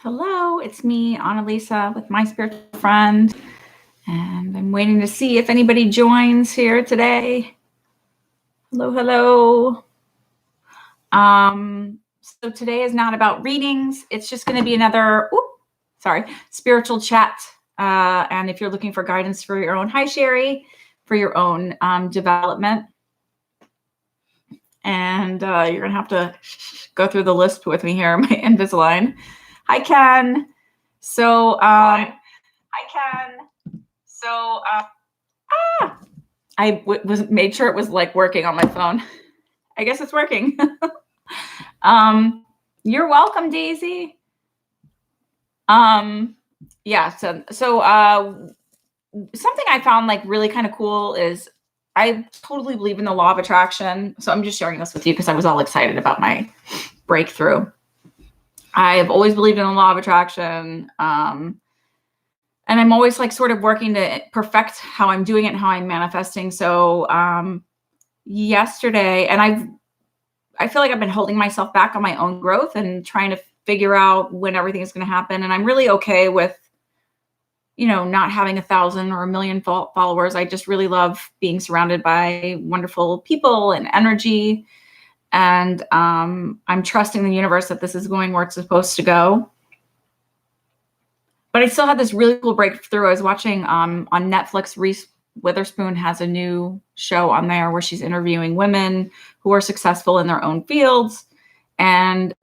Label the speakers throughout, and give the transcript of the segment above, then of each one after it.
Speaker 1: Hello, it's me, Annalisa, with my spiritual friend, and I'm waiting to see if anybody joins here today. Hello, hello. So today is not about readings. It's just going to be another, spiritual chat. And if you're looking for guidance for your own, hi Sherry, for your own development, and you're going to have to go through the list with me here, my Invisalign. Hi, Ken. So, I made sure it was like working on my phone. I guess it's working. You're welcome, Daisy. Yeah. So something I found like really kind of cool is I totally believe in the law of attraction. So I'm just sharing this with you because I was all excited about my breakthrough. I've always believed in the law of attraction. And I'm always like sort of working to perfect how I'm doing it and how I'm manifesting. So yesterday, and I feel like I've been holding myself back on my own growth and trying to figure out when everything is going to happen. And I'm really okay with, not having 1,000 or 1,000,000 followers. I just really love being surrounded by wonderful people and energy. And I'm trusting the universe that this is going where it's supposed to go. But I still had this really cool breakthrough. I was watching on Netflix, Reese Witherspoon has a new show on there where she's interviewing women who are successful in their own fields. And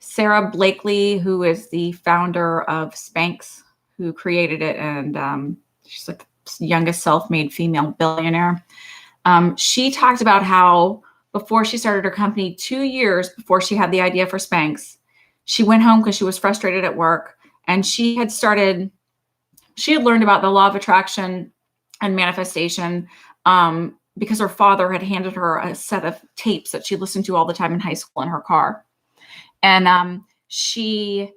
Speaker 1: Sarah Blakely, who is the founder of Spanx, who created it, and she's like the youngest self-made female billionaire. She talked about how before she started her company, 2 years before she had the idea for Spanx, she went home because she was frustrated at work, and she had learned about the law of attraction and manifestation because her father had handed her a set of tapes that she listened to all the time in high school in her car. And she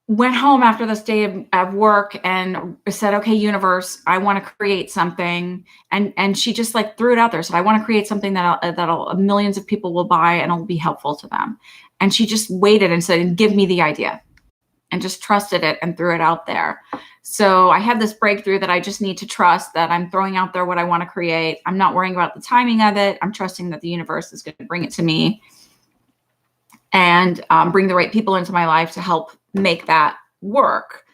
Speaker 1: went home after this day of work and said, okay, universe, I want to create something. And she just like threw it out there. Said, I want to create something that'll millions of people will buy and it'll be helpful to them. And she just waited and said, give me the idea, and just trusted it and threw it out there. So I had this breakthrough that I just need to trust that I'm throwing out there what I want to create. I'm not worrying about the timing of it. I'm trusting that the universe is going to bring it to me and bring the right people into my life to help make that work.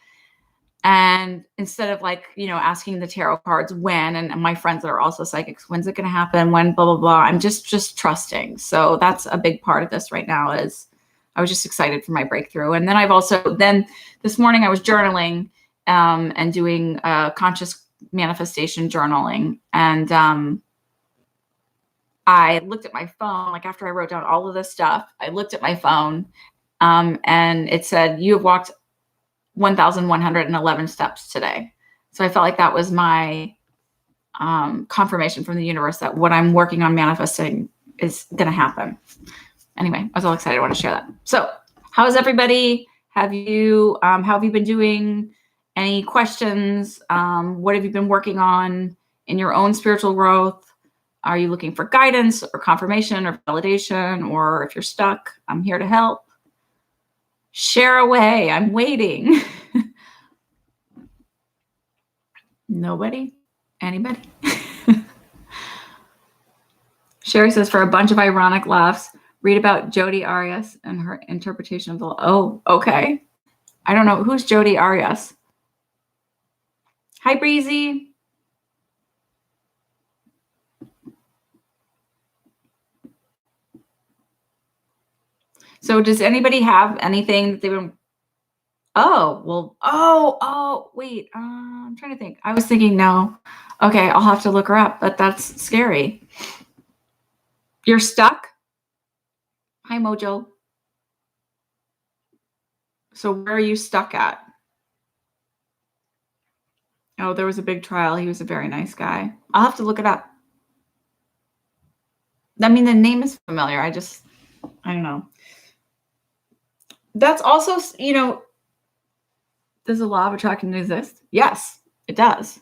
Speaker 1: And instead of asking the tarot cards when, and my friends that are also psychics, when's it going to happen? When, blah, blah, blah. I'm just trusting. So that's a big part of this right now is I was just excited for my breakthrough. And then this morning I was journaling and doing conscious manifestation journaling. And I looked at my phone, like after I wrote down all of this stuff, I looked at my phone and it said, you have walked 1,111 steps today. So I felt like that was my confirmation from the universe that what I'm working on manifesting is going to happen. Anyway, I was all excited. I want to share that. So how's everybody? How have you been doing? Any questions? What have you been working on in your own spiritual growth? Are you looking for guidance or confirmation or validation? Or if you're stuck, I'm here to help. Share away. I'm waiting. Nobody? Anybody? Sherry says, for a bunch of ironic laughs, read about Jodi Arias and her interpretation of the law. Oh, okay. I don't know. Who's Jodi Arias? Hi, Breezy. So does anybody have anything that they've been... wait. I'm trying to think. I was thinking, no. Okay, I'll have to look her up, but that's scary. You're stuck? Hi, Mojo. So where are you stuck at? Oh, there was a big trial. He was a very nice guy. I'll have to look it up. I mean, the name is familiar. I don't know. That's also, does the law of attraction exist? Yes, it does.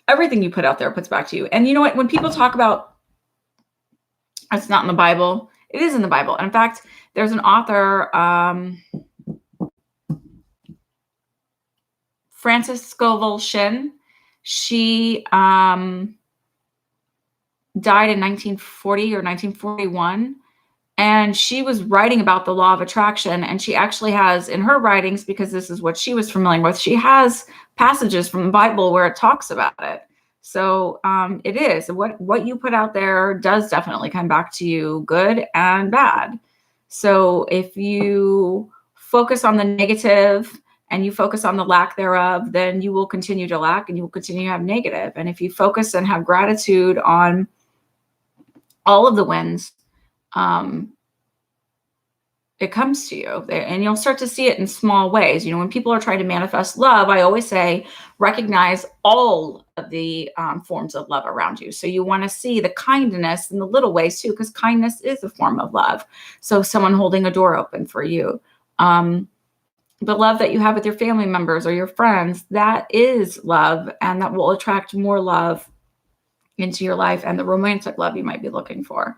Speaker 1: Everything you put out there puts back to you. And you know what? When people talk about it's not in the Bible, it is in the Bible. And in fact, There's an author, Frances Scovel Shinn. She died in 1940 or 1941. And she was writing about the law of attraction. And she actually has in her writings, because this is what she was familiar with, she has passages from the Bible where it talks about it. So it is what you put out there does definitely come back to you, good and bad. So if you focus on the negative and you focus on the lack thereof, then you will continue to lack and you will continue to have negative. And if you focus and have gratitude on all of the wins, it comes to you, and you'll start to see it in small ways. When people are trying to manifest love, I always say, recognize all of the forms of love around you. So you want to see the kindness in the little ways too, because kindness is a form of love. So someone holding a door open for you, the love that you have with your family members or your friends, that is love, and that will attract more love into your life and the romantic love you might be looking for.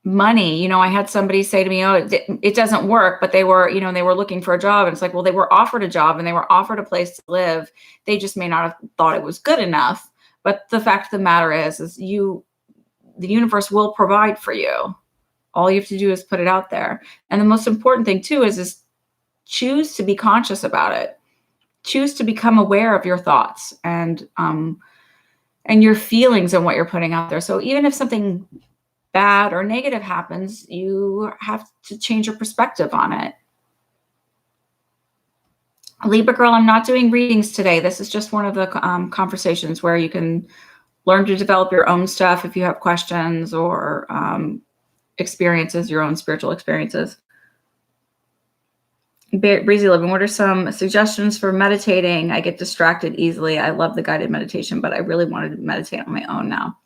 Speaker 1: Money, I had somebody say to me, oh, it doesn't work, but they were looking for a job. And it's like, well, they were offered a job and they were offered a place to live. They just may not have thought it was good enough. But the fact of the matter is the universe will provide for you. All you have to do is put it out there. And the most important thing too is choose to be conscious about it. Choose to become aware of your thoughts and your feelings and what you're putting out there. So even if something bad or negative happens, you have to change your perspective on it. Libra girl, I'm not doing readings today. This is just one of the conversations where you can learn to develop your own stuff if you have questions or experiences, your own spiritual experiences. Breezy Living, what are some suggestions for meditating? I get distracted easily. I love the guided meditation, but I really wanted to meditate on my own now.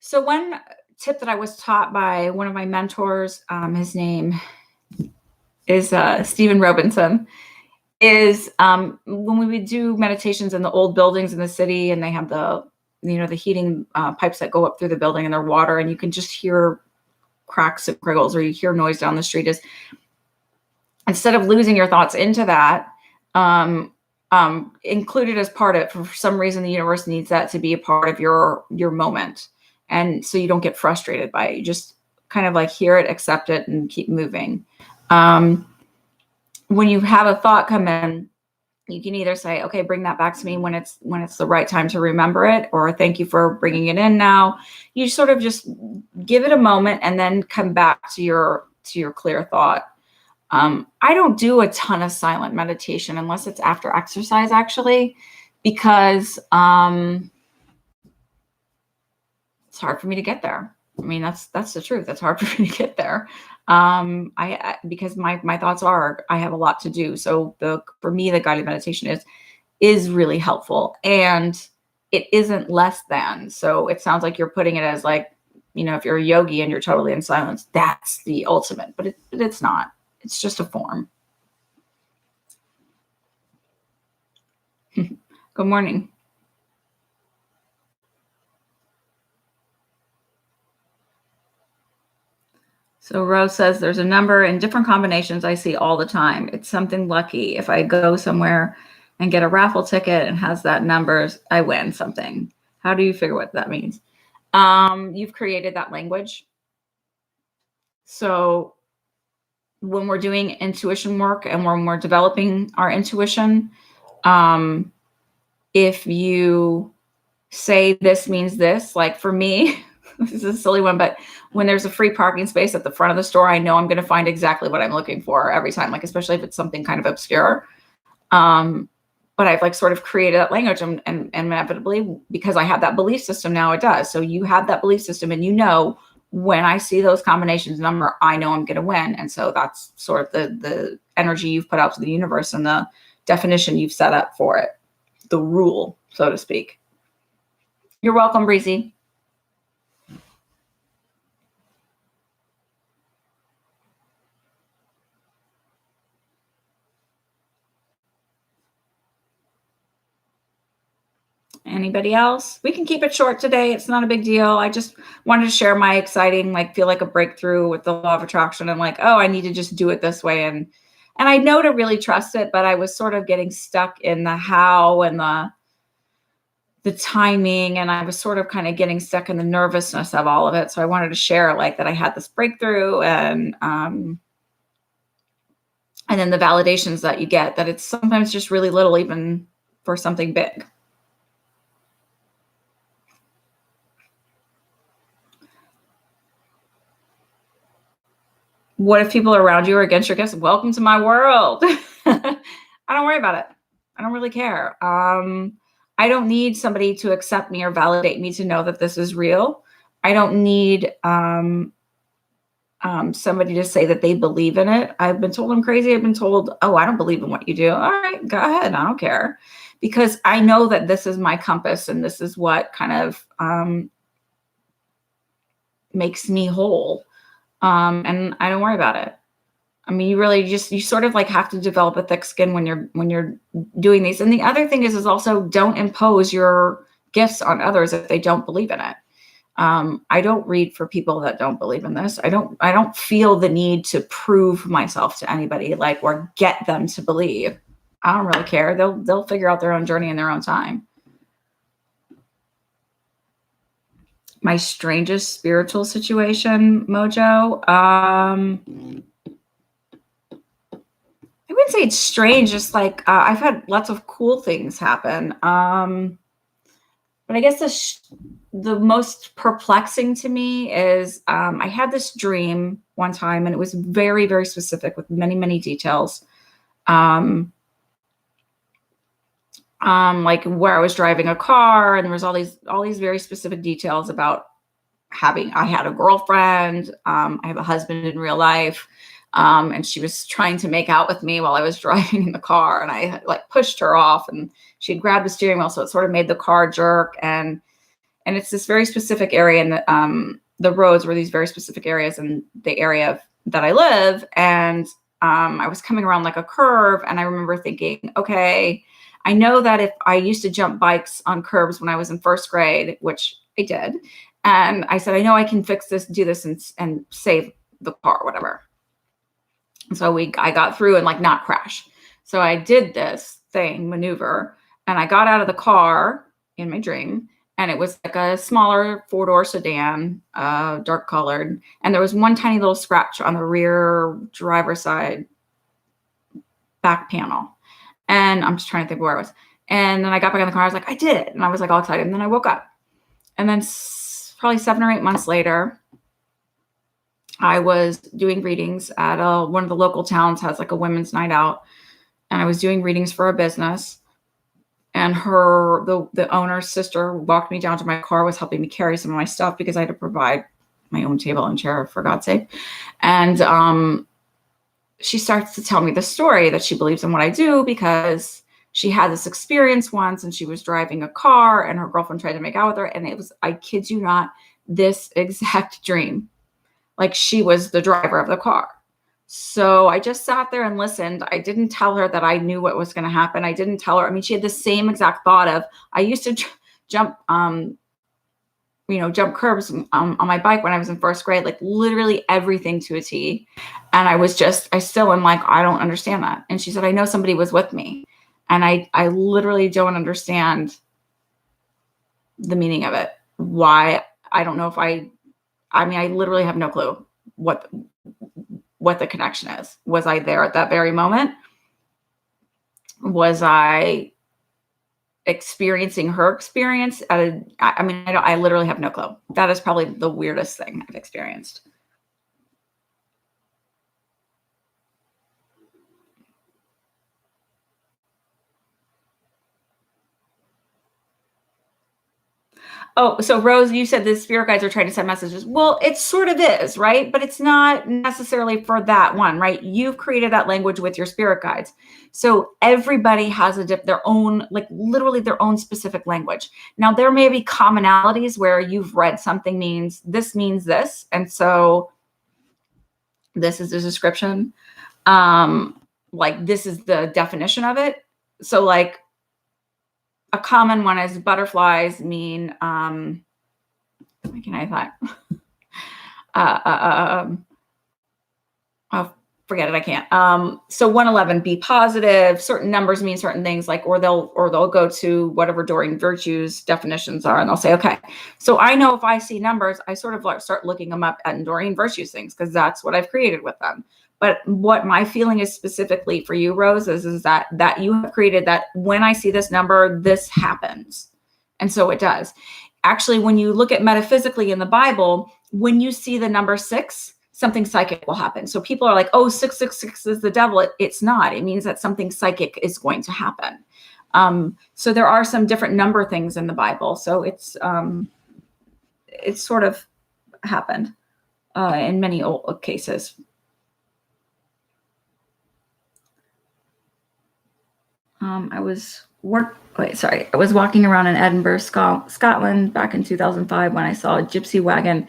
Speaker 1: So one tip that I was taught by one of my mentors, his name is Stephen Robinson, is when we would do meditations in the old buildings in the city, and they have the heating pipes that go up through the building, and they're water, and you can just hear cracks and criggles, or you hear noise down the street, is instead of losing your thoughts into that, include it as part of it. For some reason, the universe needs that to be a part of your moment. And so you don't get frustrated by it. You just kind of like hear it, accept it, and keep moving. When you have a thought come in, you can either say, okay, bring that back to me when it's the right time to remember it, or thank you for bringing it in now. You sort of just give it a moment and then come back to your clear thought. I don't do a ton of silent meditation unless it's after exercise, actually, because it's hard for me to get there. I mean, that's the truth. It's hard for me to get there. Because my thoughts are, I have a lot to do. So for me, the guided meditation is really helpful, and it isn't less than. So it sounds like you're putting it as like, if you're a yogi and you're totally in silence, that's the ultimate, but it's not. It's just a form. Good morning. So Rose says there's a number in different combinations I see all the time. It's something lucky. If I go somewhere and get a raffle ticket and has that numbers, I win something. How do you figure what that means? You've created that language. So when we're doing intuition work and when we're developing our intuition, if you say this means this, like for me, this is a silly one, but when there's a free parking space at the front of the store, I know I'm going to find exactly what I'm looking for every time, like especially if it's something kind of obscure. But I've like sort of created that language, and inevitably, because I have that belief system now, it does. So you have that belief system, and when I see those combinations number, I know I'm going to win. And so that's sort of the energy you've put out to the universe and the definition you've set up for it, the rule, so to speak. You're welcome, Breezy. Anybody else? We can keep it short today. It's not a big deal. I just wanted to share my exciting, like, feel like a breakthrough with the law of attraction, and like, oh, I need to just do it this way. And I know to really trust it, but I was sort of getting stuck in the how and the timing, and I was sort of kind of getting stuck in the nervousness of all of it. So I wanted to share, like, that I had this breakthrough, and then the validations that you get, that it's sometimes just really little, even for something big. What if people around you are against your gifts? Welcome to my world. I don't worry about it. I don't really care. I don't need somebody to accept me or validate me to know that this is real. I don't need somebody to say that they believe in it. I've been told I'm crazy. I've been told, oh, I don't believe in what you do. All right, go ahead. I don't care. Because I know that this is my compass, and this is what kind of makes me whole. And I don't worry about it. I mean, you sort of like have to develop a thick skin when you're doing these. And the other thing is also, don't impose your gifts on others if they don't believe in it. I don't read for people that don't believe in this. I don't feel the need to prove myself to anybody, like, or get them to believe. I don't really care. They'll figure out their own journey in their own time. My strangest spiritual situation, Mojo. I wouldn't say it's strange. Just like I've had lots of cool things happen. But I guess the most perplexing to me is I had this dream one time, and it was very, very specific with many, many details. Like where I was driving a car, and there was all these very specific details about I had a girlfriend. I have a husband in real life. And she was trying to make out with me while I was driving in the car, and I like pushed her off, and she had grabbed the steering wheel. So it sort of made the car jerk. And it's this very specific area, and the roads were these very specific areas in the area that I live. And I was coming around like a curve, and I remember thinking, okay, I know that if I used to jump bikes on curbs when I was in first grade, which I did, and I said, I know I can fix this, do this, and save the car, whatever. And so I got through and like not crash. So I did this maneuver, and I got out of the car in my dream, and it was like a smaller 4-door sedan, dark colored. And there was one tiny little scratch on the rear driver's side back panel. And I'm just trying to think where I was. And then I got back in the car. I was like, I did it. And I was like all excited. And then I woke up. And then probably 7 or 8 months later, I was doing readings at one of the local towns has like a women's night out. And I was doing readings for a business. And the owner's sister walked me down to my car, was helping me carry some of my stuff because I had to provide my own table and chair, for God's sake. And she starts to tell me the story that she believes in what I do because she had this experience once, and she was driving a car, and her girlfriend tried to make out with her. And it was, I kid you not, this exact dream. Like she was the driver of the car. So I just sat there and listened. I didn't tell her that I knew what was going to happen. I didn't tell her. I mean, she had the same exact thought of, I used to jump curbs on my bike when I was in first grade, like literally everything to a T. And I still am like, I don't understand that. And she said, I know somebody was with me. And I literally don't understand the meaning of it. Why? I don't know if I literally have no clue what the connection is. Was I there at that very moment? Was I experiencing her experience I literally have no clue. That is probably the weirdest thing I've experienced. Oh, so Rose, you said the spirit guides are trying to send messages. Well, it sort of is, right? But it's not necessarily for that one, right? You've created that language with your spirit guides. So everybody has their own, like literally their own specific language. Now, there may be commonalities where you've read something means this. And so this is the description. Like this is the definition of it. So like, a common one is butterflies mean, what can I thought? Oh, forget it. I can't. So 111, be positive. Certain numbers mean certain things, like, or they'll go to whatever Doreen Virtue's definitions are, and they'll say, okay, so I know if I see numbers, I sort of like start looking them up at Doreen Virtue's things, because that's what I've created with them. But what my feeling is specifically for you, Rose, is that you have created that when I see this number, this happens. And so it does. Actually, when you look at metaphysically in the Bible, when you see the number 6, something psychic will happen. So people are like, oh, 666 is the devil. It's not. It means that something psychic is going to happen. So there are some different number things in the Bible. So it's sort of happened in many old cases. I was walking around in Edinburgh, Scotland back in 2005 when I saw a gypsy wagon.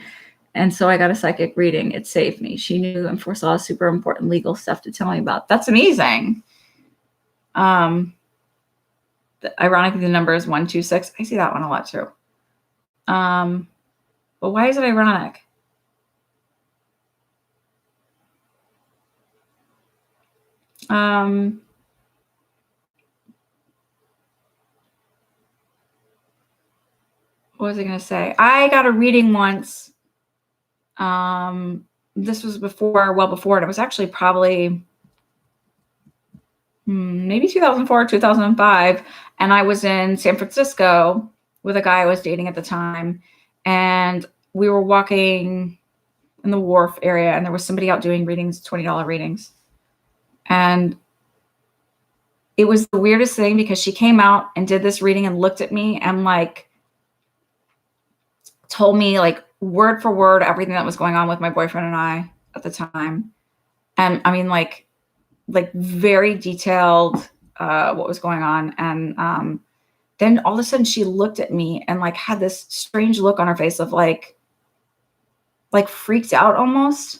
Speaker 1: And so I got a psychic reading. It saved me. She knew and foresaw super important legal stuff to tell me about. That's amazing. Ironically, the number is 126. I see that one a lot too. But why is it ironic? What was I going to say? I got a reading once. This was well before, and it was actually probably maybe 2004 or 2005. And I was in San Francisco with a guy I was dating at the time. And we were walking in the wharf area, and there was somebody out doing readings, $20 readings. And it was the weirdest thing, because she came out and did this reading and looked at me and like told me like word for word everything that was going on with my boyfriend and I at the time. And I mean, like very detailed what was going on. And then all of a sudden she looked at me and like had this strange look on her face of like freaked out almost.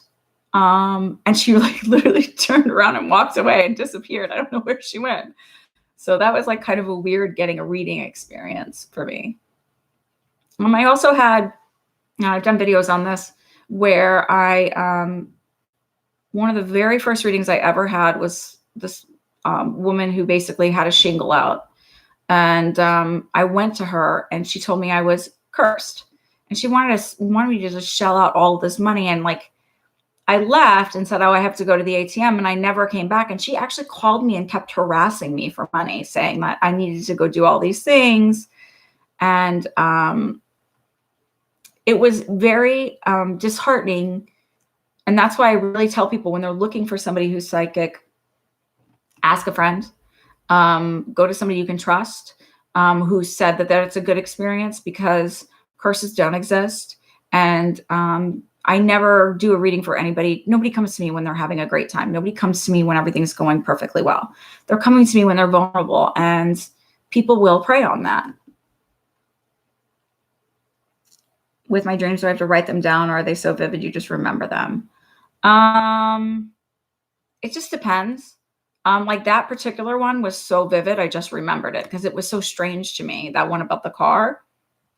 Speaker 1: And she like literally turned around and walked away and disappeared. I don't know where she went. So that was like kind of a weird getting a reading experience for me. I also had, I've done videos on this, where one of the very first readings I ever had was this woman who basically had a shingle out. And I went to her and she told me I was cursed. And she wanted me to just shell out all of this money. And like, I left and said, oh, I have to go to the ATM. And I never came back. And she actually called me and kept harassing me for money, saying that I needed to go do all these things. And it was very disheartening. And that's why I really tell people, when they're looking for somebody who's psychic, ask a friend, go to somebody you can trust, who said that it's a good experience, because curses don't exist. And I never do a reading for anybody. Nobody comes to me when they're having a great time. Nobody comes to me when everything's going perfectly well. They're coming to me when they're vulnerable, and people will prey on that. With my dreams, do I have to write them down, or are they so vivid you just remember them? It just depends. Like that particular one was so vivid, I just remembered it because it was so strange to me, that one about the car.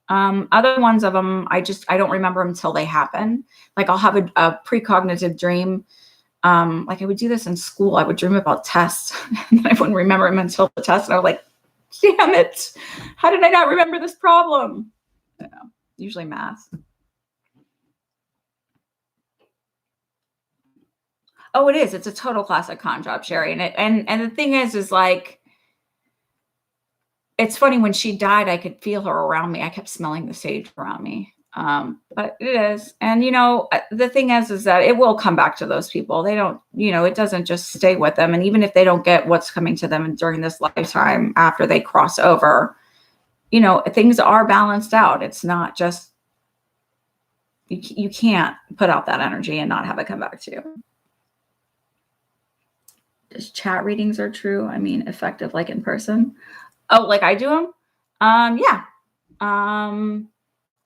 Speaker 1: Other ones of them, I don't remember them until they happen. Like I'll have a precognitive dream. Like I would do this in school. I would dream about tests and I wouldn't remember them until the test. And I was like, damn it. How did I not remember this problem? You know, usually math. Oh, it is. It's a total classic con job, Sherry. And the thing is like, it's funny, when she died, I could feel her around me. I kept smelling the sage around me. But it is. And, you know, the thing is that it will come back to those people. They don't, you know, it doesn't just stay with them. And even if they don't get what's coming to them during this lifetime, after they cross over, you know, things are balanced out. It's not just, you can't put out that energy and not have it come back to you. Just chat readings are true. I mean, effective, like in person. Oh, like I do them? Yeah.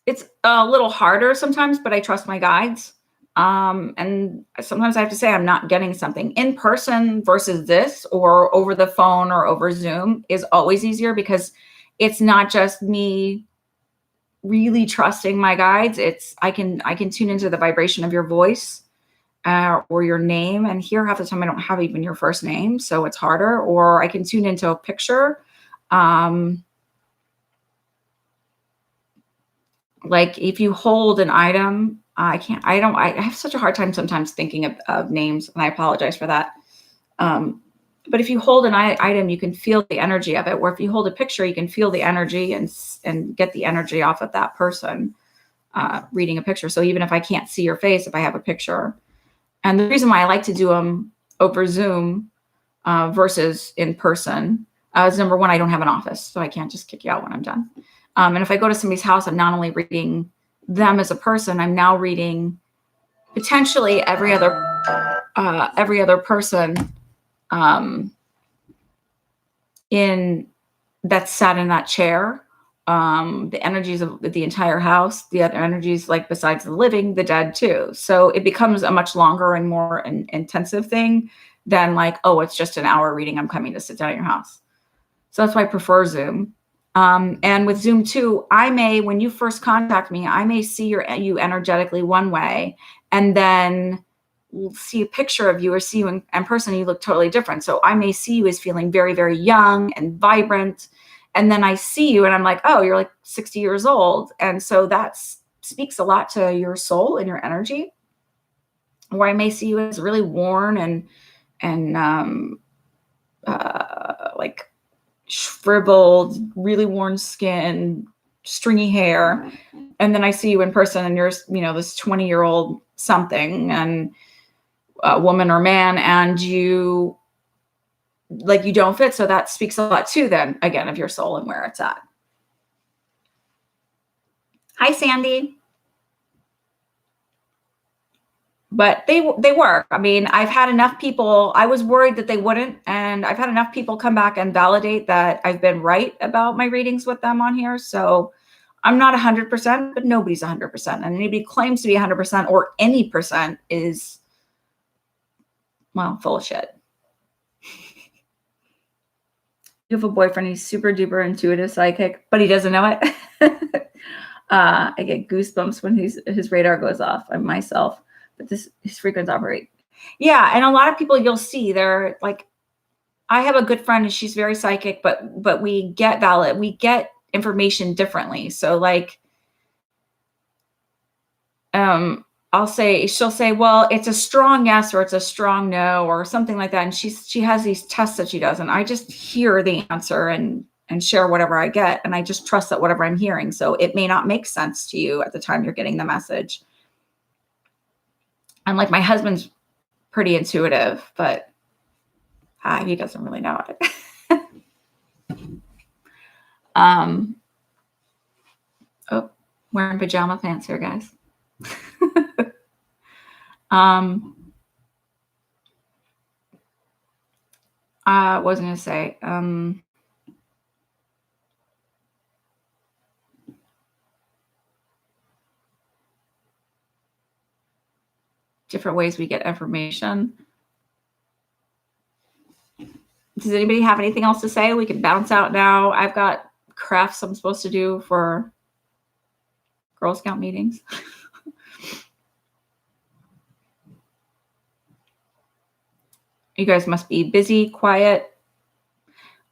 Speaker 1: It's a little harder sometimes, but I trust my guides. And sometimes I have to say I'm not getting something. In person versus this, or over the phone or over Zoom, is always easier, because it's not just me really trusting my guides. I can tune into the vibration of your voice, or your name, and here half the time I don't have even your first name, so it's harder. Or I can tune into a picture. Like if you hold an item, I have such a hard time sometimes thinking of names, and I apologize for that. But if you hold an item, you can feel the energy of it. Or if you hold a picture, you can feel the energy and get the energy off of that person reading a picture. So even if I can't see your face, if I have a picture. And the reason why I like to do them over Zoom versus in person is number one, I don't have an office, so I can't just kick you out when I'm done. And if I go to somebody's house, I'm not only reading them as a person, I'm now reading potentially every other person in that's sat in that chair. The energies of the entire house, the other energies, like besides the living, the dead too. So it becomes a much longer and more intensive thing than like, oh, it's just an hour reading, I'm coming to sit down at your house. So that's why I prefer Zoom. And with Zoom too, when you first contact me, I may see you energetically one way, and then we'll see a picture of you or see you in person, and you look totally different. So I may see you as feeling very, very young and vibrant. And then I see you and I'm like, oh, you're like 60 years old. And so that speaks a lot to your soul and your energy. Or I may see you as really worn and like shriveled, really worn skin, stringy hair. And then I see you in person and you're, this 20-year-old something, and a woman or man, and you don't fit. So that speaks a lot too, then again, of your soul and where it's at. Hi, Sandy. But they work. I mean, I've had enough people, I was worried that they wouldn't, and I've had enough people come back and validate that I've been right about my readings with them on here. So I'm not 100%, but nobody's 100%. And anybody claims to be 100% or any percent is, well, full of shit. You have a boyfriend, he's super duper intuitive psychic, but he doesn't know it. I get goosebumps when his radar goes off. I'm myself, but his frequencies operate. Yeah, and a lot of people you'll see, they're like, I have a good friend and she's very psychic, but we get information differently. So like, she'll say, well, it's a strong yes, or it's a strong no, or something like that. And she has these tests that she does, and I just hear the answer and share whatever I get. And I just trust that whatever I'm hearing. So it may not make sense to you at the time you're getting the message. And like my husband's pretty intuitive, but he doesn't really know it. Wearing pajama pants here, guys. I was going to say, different ways we get information. Does anybody have anything else to say? We can bounce out now. I've got crafts I'm supposed to do for Girl Scout meetings. You guys must be busy, quiet.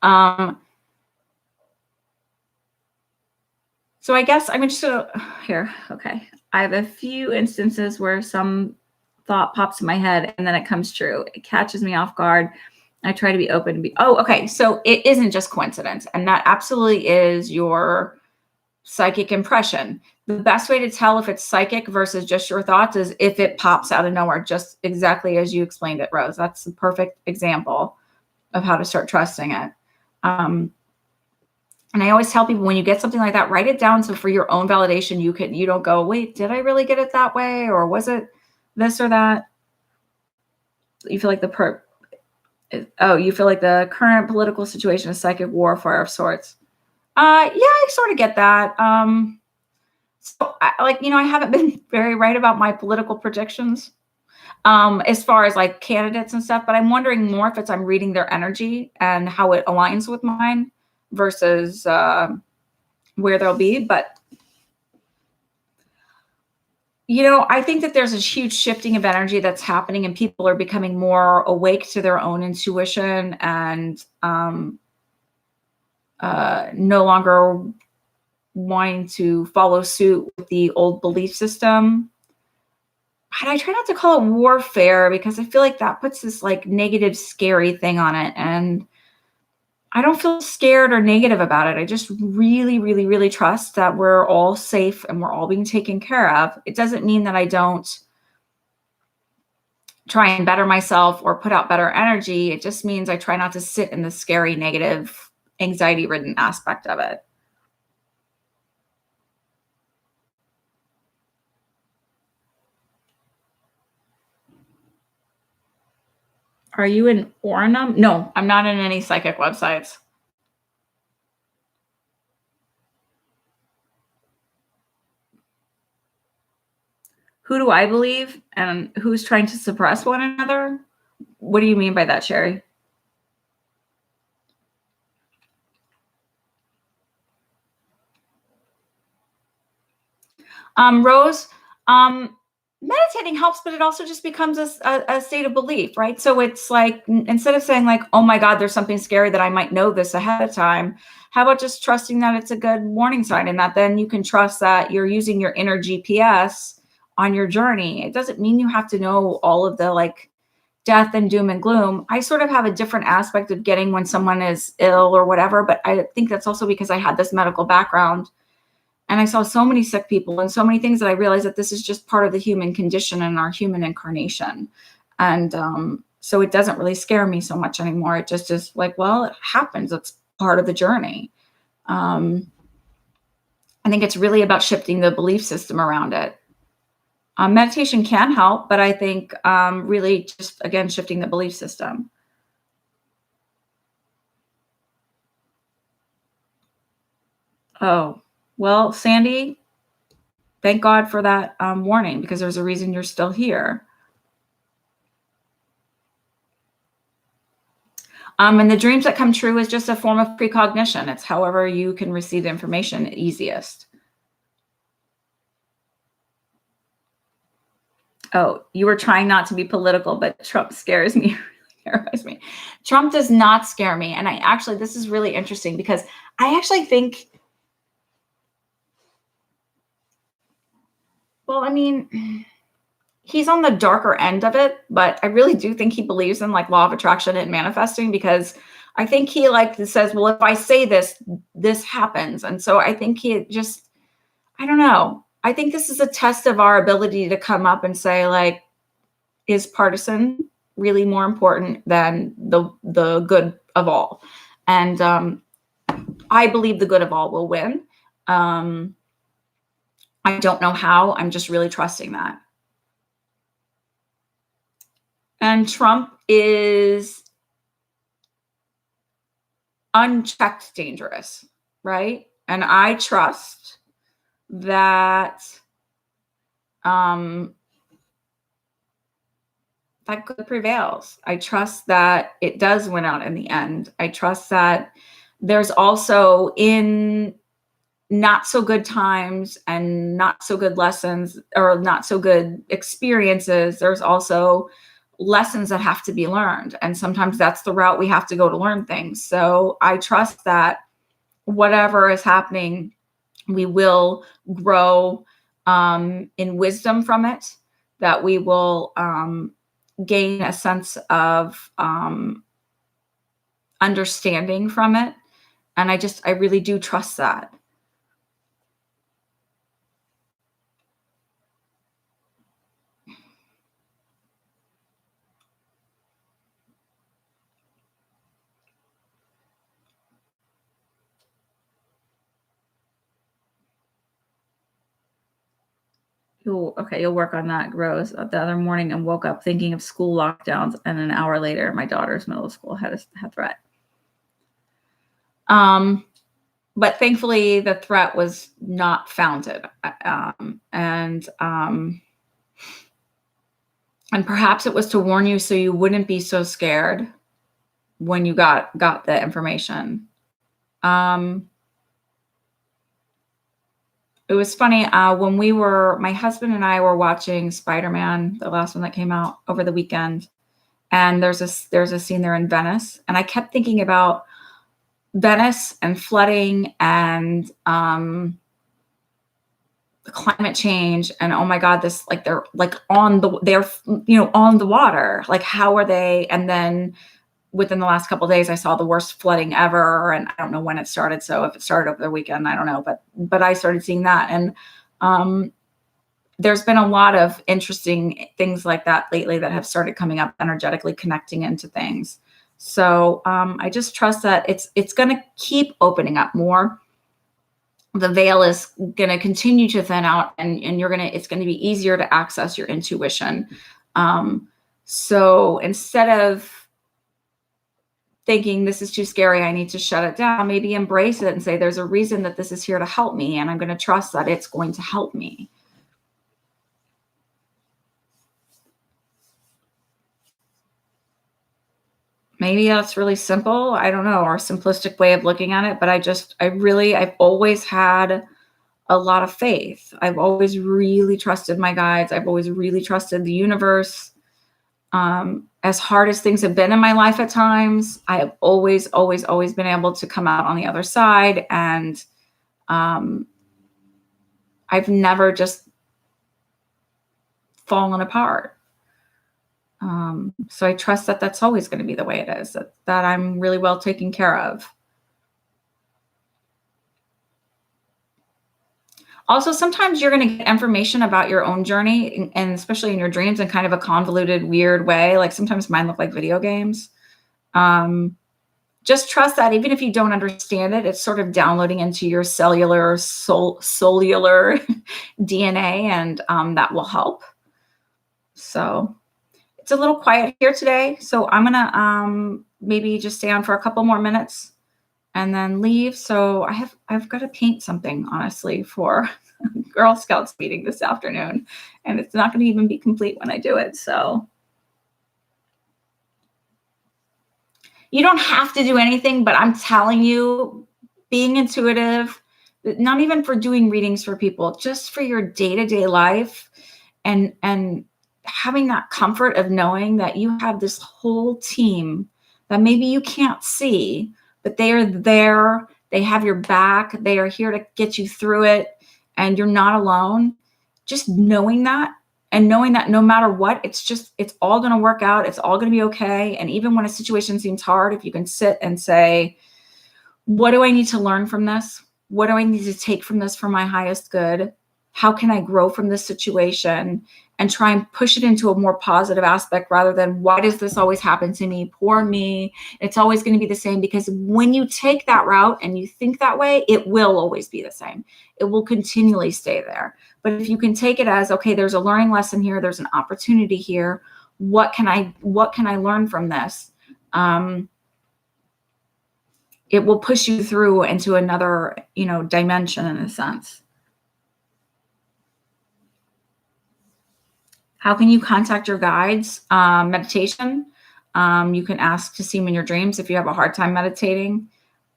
Speaker 1: So I guess I'm just gonna, here, okay. I have a few instances where some thought pops in my head and then it comes true. It catches me off guard. I try to be open and okay. So it isn't just coincidence. And that absolutely is your psychic impression. The best way to tell if it's psychic versus just your thoughts is if it pops out of nowhere, just exactly as you explained it, Rose. That's the perfect example of how to start trusting it. And I always tell people, when you get something like that, write it down. So for your own validation, you don't go, wait, did I really get it that way? Or was it this or that? You feel like you feel like the current political situation is psychic warfare of sorts. Yeah, I sort of get that. So I haven't been very right about my political predictions as far as like candidates and stuff, but I'm wondering more if I'm reading their energy and how it aligns with mine. versus where they'll be. But I think that there's a huge shifting of energy that's happening, and people are becoming more awake to their own intuition and no longer wanting to follow suit with the old belief system. And I try not to call it warfare because I feel like that puts this like negative, scary thing on it. And I don't feel scared or negative about it. I just really, really, really trust that we're all safe and we're all being taken care of. It doesn't mean that I don't try and better myself or put out better energy. It just means I try not to sit in the scary, negative, anxiety-ridden aspect of it. Are you in Ornum? No, I'm not in any psychic websites. Who do I believe and who's trying to suppress one another? What do you mean by that, Sherry? Rose, meditating helps, but it also just becomes a state of belief, right? So it's like, instead of saying like, oh my God, there's something scary that I might know this ahead of time, how about just trusting that it's a good warning sign, and that then you can trust that you're using your inner GPS on your journey. It doesn't mean you have to know all of the like death and doom and gloom. I sort of have a different aspect of getting when someone is ill or whatever, but I think that's also because I had this medical background and I saw so many sick people and so many things that I realized that this is just part of the human condition and our human incarnation. And so it doesn't really scare me so much anymore. It just is like, well, it happens. It's part of the journey. I think it's really about shifting the belief system around it. Meditation can help, but I think really just, again, shifting the belief system. Oh, well, Sandy, thank God for that warning, because there's a reason you're still here. And the dreams that come true is just a form of precognition. It's however you can receive the information easiest. Oh, you were trying not to be political, but Trump scares me, terrifies me. Trump does not scare me. And this is really interesting because I actually think, well, I mean, he's on the darker end of it, but I really do think he believes in like law of attraction and manifesting, because I think he like says, well, if I say this, this happens. And so I think he just, I don't know. I think this is a test of our ability to come up and say, like, is partisan really more important than the good of all? And I believe the good of all will win. I don't know how. I'm just really trusting that. And Trump is unchecked dangerous, right? And I trust that that good prevails. I trust that it does win out in the end. I trust that there's also, in not so good times and not so good lessons or not so good experiences, there's also lessons that have to be learned. And sometimes that's the route we have to go to learn things. So I trust that whatever is happening, we will grow in wisdom from it, that we will gain a sense of understanding from it. And I really do trust that. You'll work on that, Rose. The other morning and woke up thinking of school lockdowns, and an hour later, my daughter's middle school had a threat. But thankfully, the threat was not founded, and perhaps it was to warn you so you wouldn't be so scared when you got the information. It was funny, when my husband and I were watching Spider-Man, the last one that came out over the weekend, and there's a scene there in Venice, and I kept thinking about Venice and flooding and climate change, and oh my God, this, like, they're like they're on the water. Like, how are they? And then within the last couple of days, I saw the worst flooding ever, and I don't know when it started. So if it started over the weekend, I don't know, but I started seeing that, and there's been a lot of interesting things like that lately that have started coming up, energetically connecting into things. So I just trust that it's going to keep opening up more. The veil is going to continue to thin out, and it's going to be easier to access your intuition. So instead of thinking this is too scary, I need to shut it down, maybe embrace it and say, there's a reason that this is here to help me, and I'm going to trust that it's going to help me. Maybe that's really simple. I don't know, or a simplistic way of looking at it, but I've always had a lot of faith. I've always really trusted my guides. I've always really trusted the universe. As hard as things have been in my life at times, I have always, always, always been able to come out on the other side. And I've never just fallen apart. So I trust that that's always going to be the way it is, that I'm really well taken care of. Also, sometimes you're going to get information about your own journey, and especially in your dreams, in kind of a convoluted, weird way. Like sometimes mine look like video games. Just trust that even if you don't understand it, it's sort of downloading into your cellular DNA, and that will help. So it's a little quiet here today, so I'm gonna maybe just stay on for a couple more minutes and then leave. So I've got to paint something, honestly, for Girl Scouts meeting this afternoon, and it's not going to even be complete when I do it. So you don't have to do anything, but I'm telling you, being intuitive, not even for doing readings for people, just for your day-to-day life, and having that comfort of knowing that you have this whole team that maybe you can't see, but they are there. They have your back. They are here to get you through it, and you're not alone. Just knowing that, and knowing that no matter what, it's all going to work out. It's all going to be okay. And even when a situation seems hard, if you can sit and say, what do I need to learn from this? What do I need to take from this for my highest good? How can I grow from this situation? And try and push it into a more positive aspect, rather than, why does this always happen to me? Poor me. It's always going to be the same. Because when you take that route and you think that way, it will always be the same. It will continually stay there. But if you can take it as, okay, there's a learning lesson here, there's an opportunity here. What can I learn from this? It will push you through into another, dimension, in a sense. How can you contact your guides? Meditation. You can ask to see them in your dreams if you have a hard time meditating.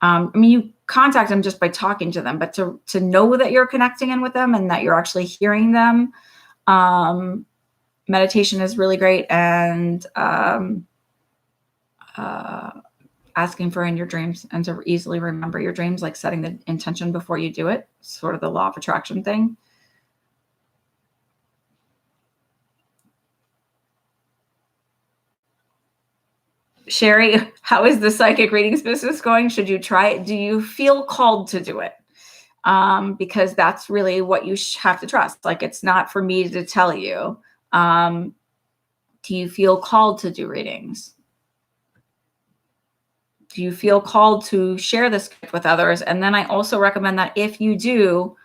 Speaker 1: You contact them just by talking to them, but to know that you're connecting in with them and that you're actually hearing them, meditation is really great. And asking for in your dreams, and to easily remember your dreams, like setting the intention before you do it, sort of the law of attraction thing. Sherry, how is the psychic readings business going? Should you try it? Do you feel called to do it? Because that's really what you have to trust. Like, it's not for me to tell you. Do you feel called to do readings? Do you feel called to share this gift with others? And then I also recommend that if you do,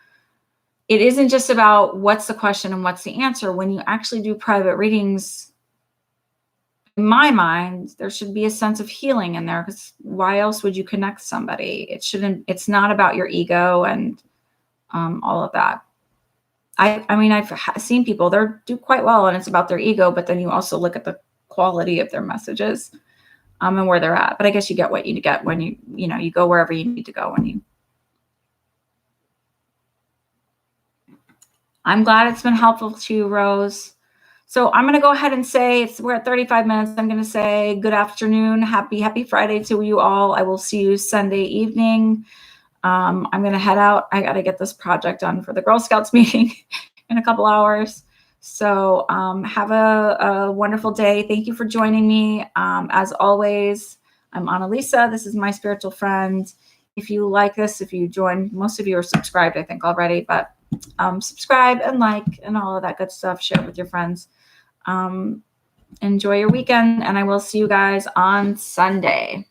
Speaker 1: it isn't just about what's the question and what's the answer. When you actually do private readings, in my mind, there should be a sense of healing in there, because why else would you connect somebody? It's not about your ego and all of that. I've seen people, they do quite well, and it's about their ego, but then you also look at the quality of their messages. and where they're at. But I guess you get what you get when you go wherever you need to go when you. I'm glad it's been helpful to you, Rose. So I'm going to go ahead and say we're at 35 minutes. I'm going to say good afternoon. Happy Friday to you all. I will see you Sunday evening. I'm going to head out. I got to get this project done for the Girl Scouts meeting in a couple hours. So have a wonderful day. Thank you for joining me. As always, I'm Annalisa. This is my spiritual friend. If you like this, if you join, most of you are subscribed, I think, already, but subscribe and like and all of that good stuff. Share it with your friends. Enjoy your weekend, and I will see you guys on Sunday.